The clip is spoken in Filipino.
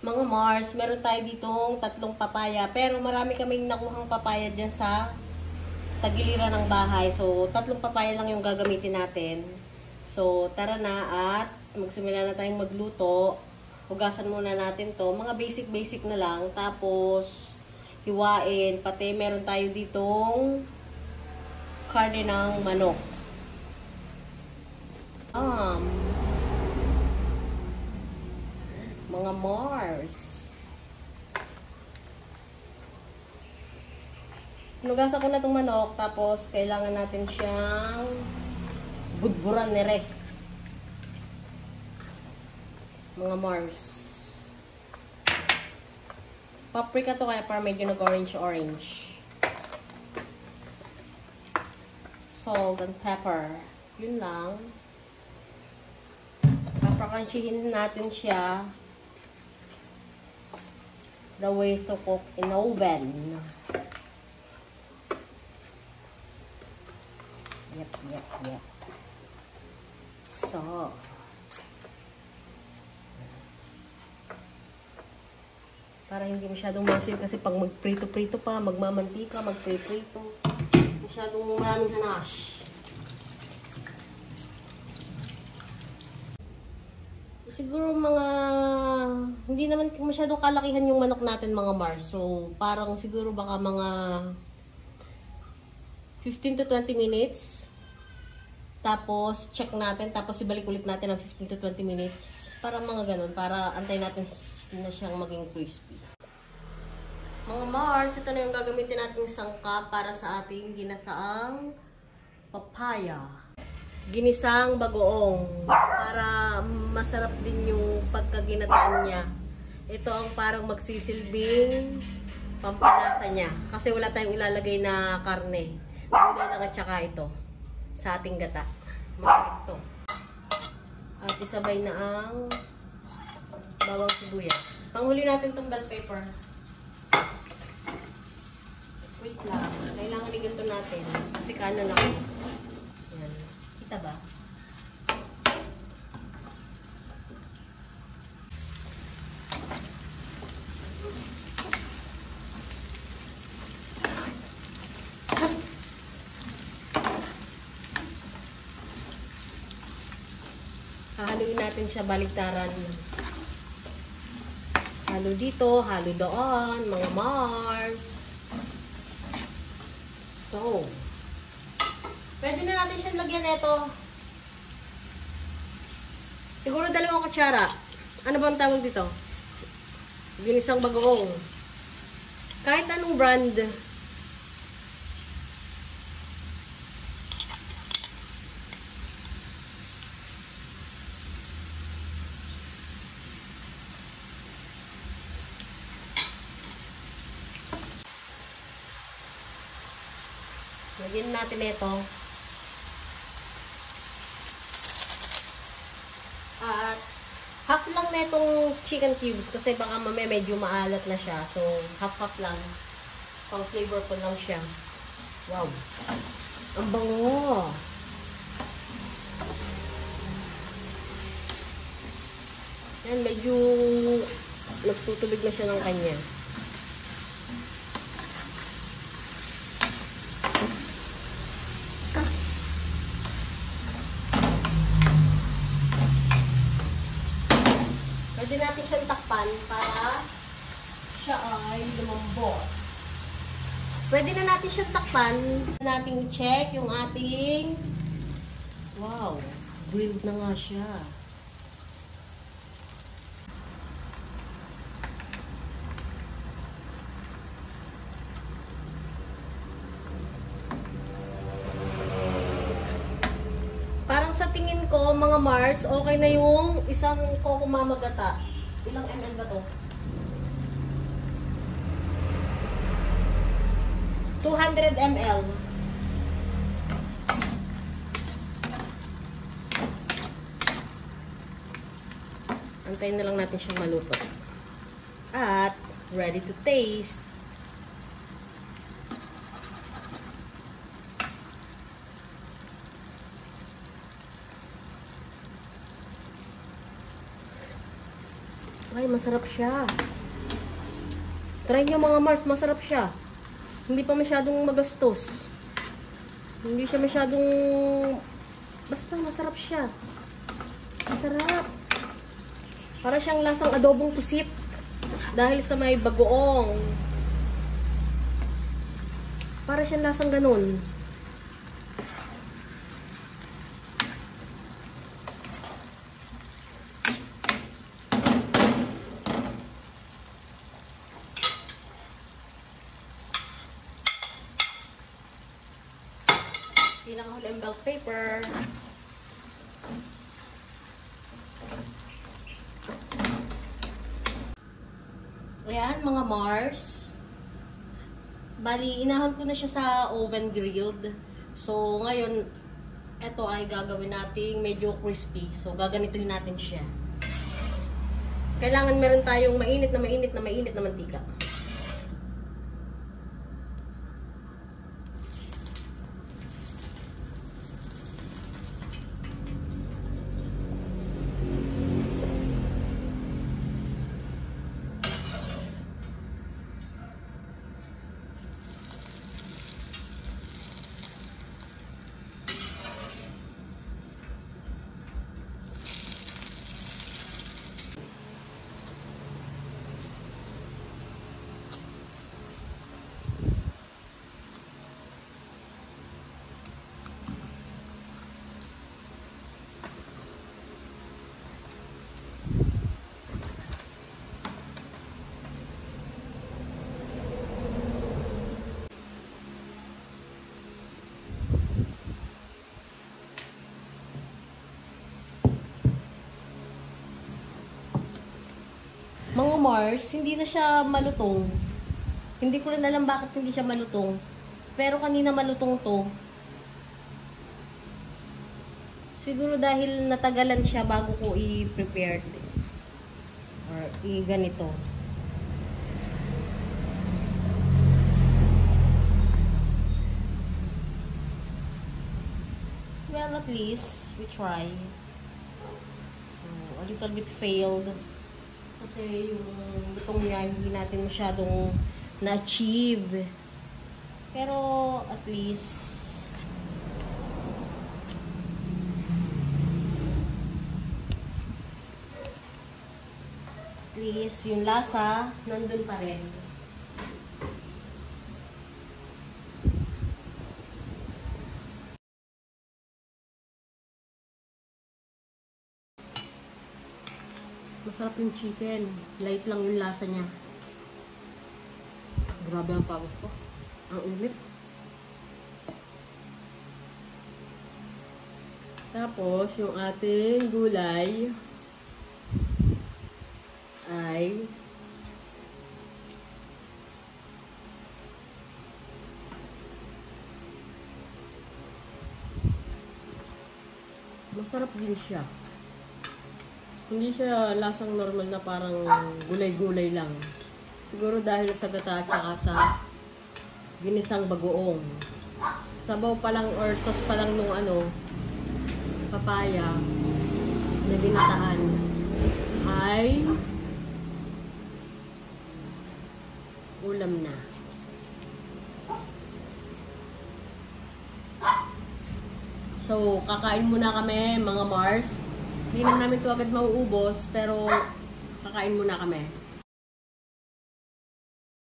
Mga Mars, meron tayo ditong 3 papaya. Pero marami kaming nakuhang papaya dyan sa tagiliran ng bahay. So, 3 papaya lang yung gagamitin natin. So, tara na at magsimula na tayong magluto. Hugasan muna natin to. Mga basic na lang. Tapos, hiwain. Pati meron tayo ditong karne ng manok. Mga Mars. Hinugasan ko na itong manok. Tapos, kailangan natin siyang budburan nere. Mga Mars. Paprika to kaya para medyo nag-orange. Salt and pepper. Yun lang. Paprakansyihin natin siya. The way to cook in oven. Yep. So, para hindi masyadong masin kasi pag magprito-prito pa, magmamantika, magprito-prito, masyadong maraming hanash. Siguro mga, hindi naman masyadong kalakihan yung manok natin mga Mars. So, parang siguro baka mga 15 to 20 minutes. Tapos, check natin. Tapos, ibalik ulit natin ng 15 to 20 minutes. Para mga ganun. Para antayin natin na siyang maging crispy. Mga Mars, ito na yung gagamitin nating sangkap para sa ating ginataang papaya. Ginisang bagoong. Para masarap din yung pagkaginataan niya. Ito ang parang magsisilbing pampalasa niya. Kasi wala tayong ilalagay na karne. Gulay lang at saka ito. Sa ating gata. Masarap ito. At isabay na ang bawang sibuyas. Panghuli natin itong bell pepper. Wait lang. Kailangan iganto natin. Kasi kanan ako. Yan. Kita ba? Hahaluin natin siya baliktaran. Halo dito, halo doon, mga Mars. So, pwede na natin siyang lagyan nito. Siguro 2 kutsara. Ano ba ang tawag dito? Ginisang bagoong. Kahit anong brand. Lagyan natin ito. At half lang na itong chicken cubes kasi baka mamaya medyo maalat na siya. So, half lang. Pang flavorful lang siya. Wow. Ang bango. Yan, medyo nagtutubig na siya ng kanya. Pwede natin siyang takpan para siya ay lumambot. Pwede na natin siyang takpan. Natin i-check yung ating wow, grilled na nga siya. Parang sa tingin ko, mga Mars, okay na yung isang Coco Mama gata. Ilang ml ba to? 200 ml. Antayin na lang natin siyang maluto. At, ready to taste. Ay, masarap siya. Try nyo mga Mars, masarap siya. Hindi pa masyadong magastos. Hindi siya masyadong... Basta masarap siya. Masarap. Para siyang lasang adobong pusit. Dahil sa may bagoong. Para siyang lasang ganun. Pinakahuli ang belt paper. Ayan, mga Mars. Bali, inahan ko na siya sa oven grilled. So, ngayon, ito ay gagawin nating medyo crispy. So, gaganituhin natin siya. Kailangan meron tayong mainit na mantika. Mga Mars, hindi na siya malutong. Hindi ko rin alam bakit hindi siya malutong. Pero kanina malutong to. Siguro dahil natagalan siya bago ko i-prepare. Or i-ganito. Well, at least, we try. So, a little bit failed. Kasi yung lutong niya, hindi natin masyadong na-achieve. Pero, at least, yung lasa, nandun pa rin. Masarap yung chicken. Light lang yung lasa niya. Grabe ang pawis ko. Ang init. Tapos, yung ating gulay ay masarap din siya. Hindi siya lasang normal na parang gulay-gulay lang. Siguro dahil sa gata at saka sa ginisang bagoong. Sabaw pa lang or sauce pa lang nung papaya na ginataan ay ulam na. So, kakain muna kami mga Mars. Hindi na namin ito agad mauubos, pero kakain muna kami.